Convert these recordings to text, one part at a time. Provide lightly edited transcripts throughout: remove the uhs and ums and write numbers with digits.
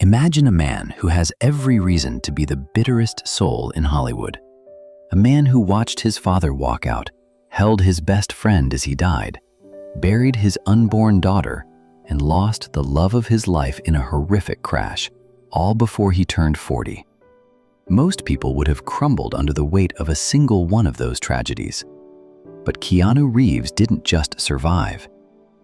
Imagine a man who has every reason to be the bitterest soul in Hollywood. A man who watched his father walk out, held his best friend as he died, buried his unborn daughter, and lost the love of his life in a horrific crash, all before he turned 40. Most people would have crumbled under the weight of a single one of those tragedies. But Keanu Reeves didn't just survive.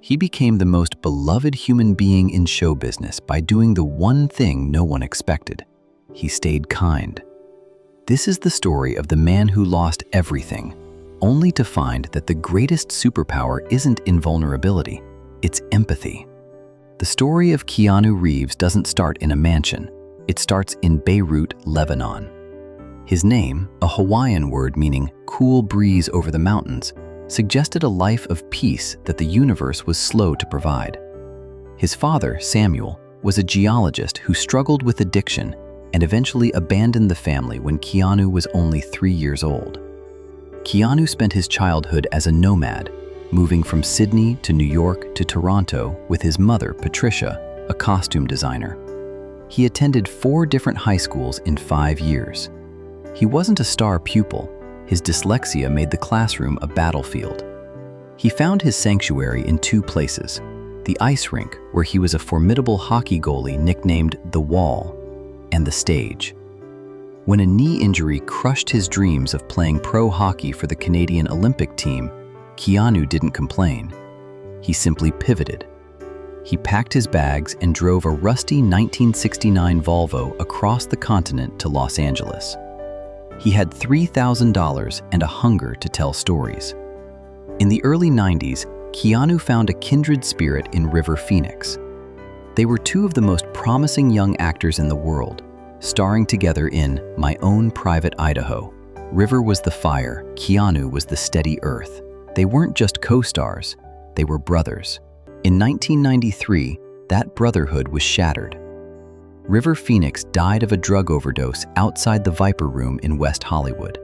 He became the most beloved human being in show business by doing the one thing no one expected. He stayed kind. This is the story of the man who lost everything, only to find that the greatest superpower isn't invulnerability, it's empathy. The story of Keanu Reeves doesn't start in a mansion. It starts in Beirut, Lebanon. His name, a Hawaiian word meaning cool breeze over the mountains, suggested a life of peace that the universe was slow to provide. His father, Samuel, was a geologist who struggled with addiction and eventually abandoned the family when Keanu was only 3 years old. Keanu spent his childhood as a nomad, moving from Sydney to New York to Toronto with his mother, Patricia, a costume designer. He attended 4 different high schools in 5 years. He wasn't a star pupil. His dyslexia made the classroom a battlefield. He found his sanctuary in 2 places: the ice rink, where he was a formidable hockey goalie nicknamed The Wall, and the stage. When a knee injury crushed his dreams of playing pro hockey for the Canadian Olympic team, Keanu didn't complain. He simply pivoted. He packed his bags and drove a rusty 1969 Volvo across the continent to Los Angeles. He had $3,000 and a hunger to tell stories. In the early 90s, Keanu found a kindred spirit in River Phoenix. They were 2 of the most promising young actors in the world, starring together in My Own Private Idaho. River was the fire, Keanu was the steady earth. They weren't just co-stars, they were brothers. In 1993, that brotherhood was shattered. River Phoenix died of a drug overdose outside the Viper Room in West Hollywood.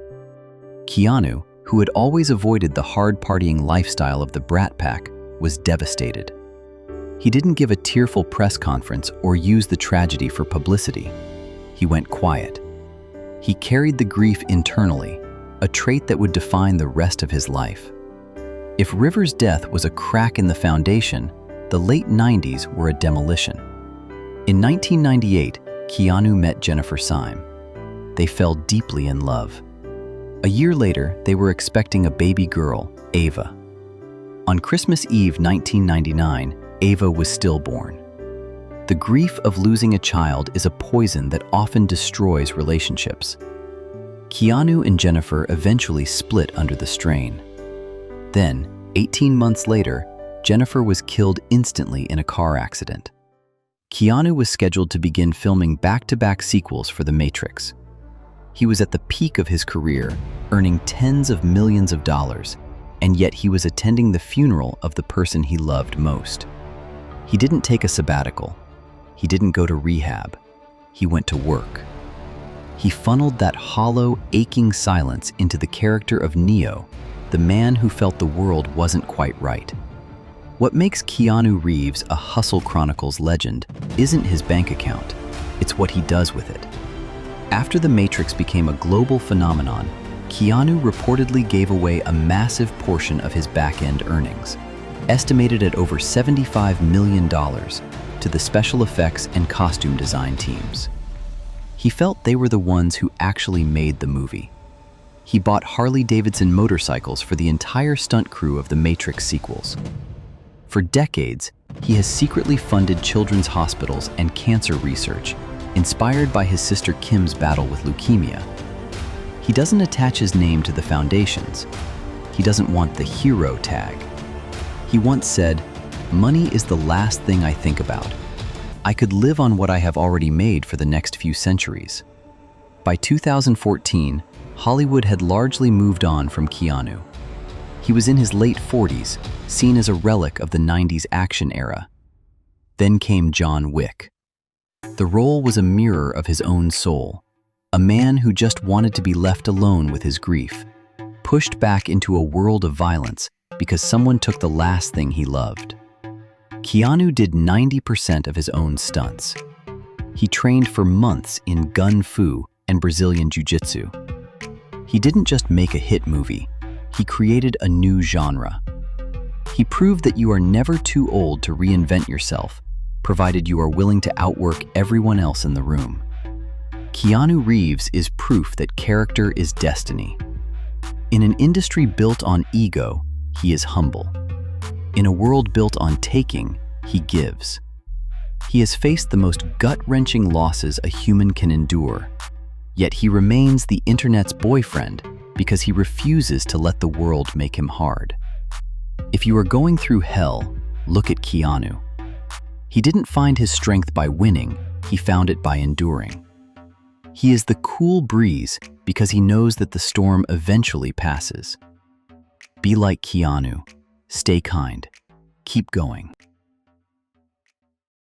Keanu, who had always avoided the hard-partying lifestyle of the Brat Pack, was devastated. He didn't give a tearful press conference or use the tragedy for publicity. He went quiet. He carried the grief internally, a trait that would define the rest of his life. If River's death was a crack in the foundation, the late 90s were a demolition. In 1998, Keanu met Jennifer Syme. They fell deeply in love. A year later, they were expecting a baby girl, Ava. On Christmas Eve 1999, Ava was stillborn. The grief of losing a child is a poison that often destroys relationships. Keanu and Jennifer eventually split under the strain. Then, 18 months later, Jennifer was killed instantly in a car accident. Keanu was scheduled to begin filming back-to-back sequels for The Matrix. He was at the peak of his career, earning tens of millions of dollars, and yet he was attending the funeral of the person he loved most. He didn't take a sabbatical. He didn't go to rehab. He went to work. He funneled that hollow, aching silence into the character of Neo, the man who felt the world wasn't quite right. What makes Keanu Reeves a Hustle Chronicles legend isn't his bank account, it's what he does with it. After The Matrix became a global phenomenon, Keanu reportedly gave away a massive portion of his back-end earnings, estimated at over $75 million, to the special effects and costume design teams. He felt they were the ones who actually made the movie. He bought Harley-Davidson motorcycles for the entire stunt crew of the Matrix sequels. For decades, he has secretly funded children's hospitals and cancer research, inspired by his sister Kim's battle with leukemia. He doesn't attach his name to the foundations. He doesn't want the hero tag. He once said, "Money is the last thing I think about. I could live on what I have already made for the next few centuries." By 2014, Hollywood had largely moved on from Keanu. He was in his late 40s, seen as a relic of the 90s action era. Then came John Wick. The role was a mirror of his own soul, a man who just wanted to be left alone with his grief, pushed back into a world of violence because someone took the last thing he loved. Keanu did 90% of his own stunts. He trained for months in gun fu and Brazilian jiu-jitsu. He didn't just make a hit movie, he created a new genre. He proved that you are never too old to reinvent yourself, provided you are willing to outwork everyone else in the room. Keanu Reeves is proof that character is destiny. In an industry built on ego, he is humble. In a world built on taking, he gives. He has faced the most gut-wrenching losses a human can endure, yet he remains the internet's boyfriend because he refuses to let the world make him hard. If you are going through hell, look at Keanu. He didn't find his strength by winning, he found it by enduring. He is the cool breeze because he knows that the storm eventually passes. Be like Keanu. Stay kind. Keep going.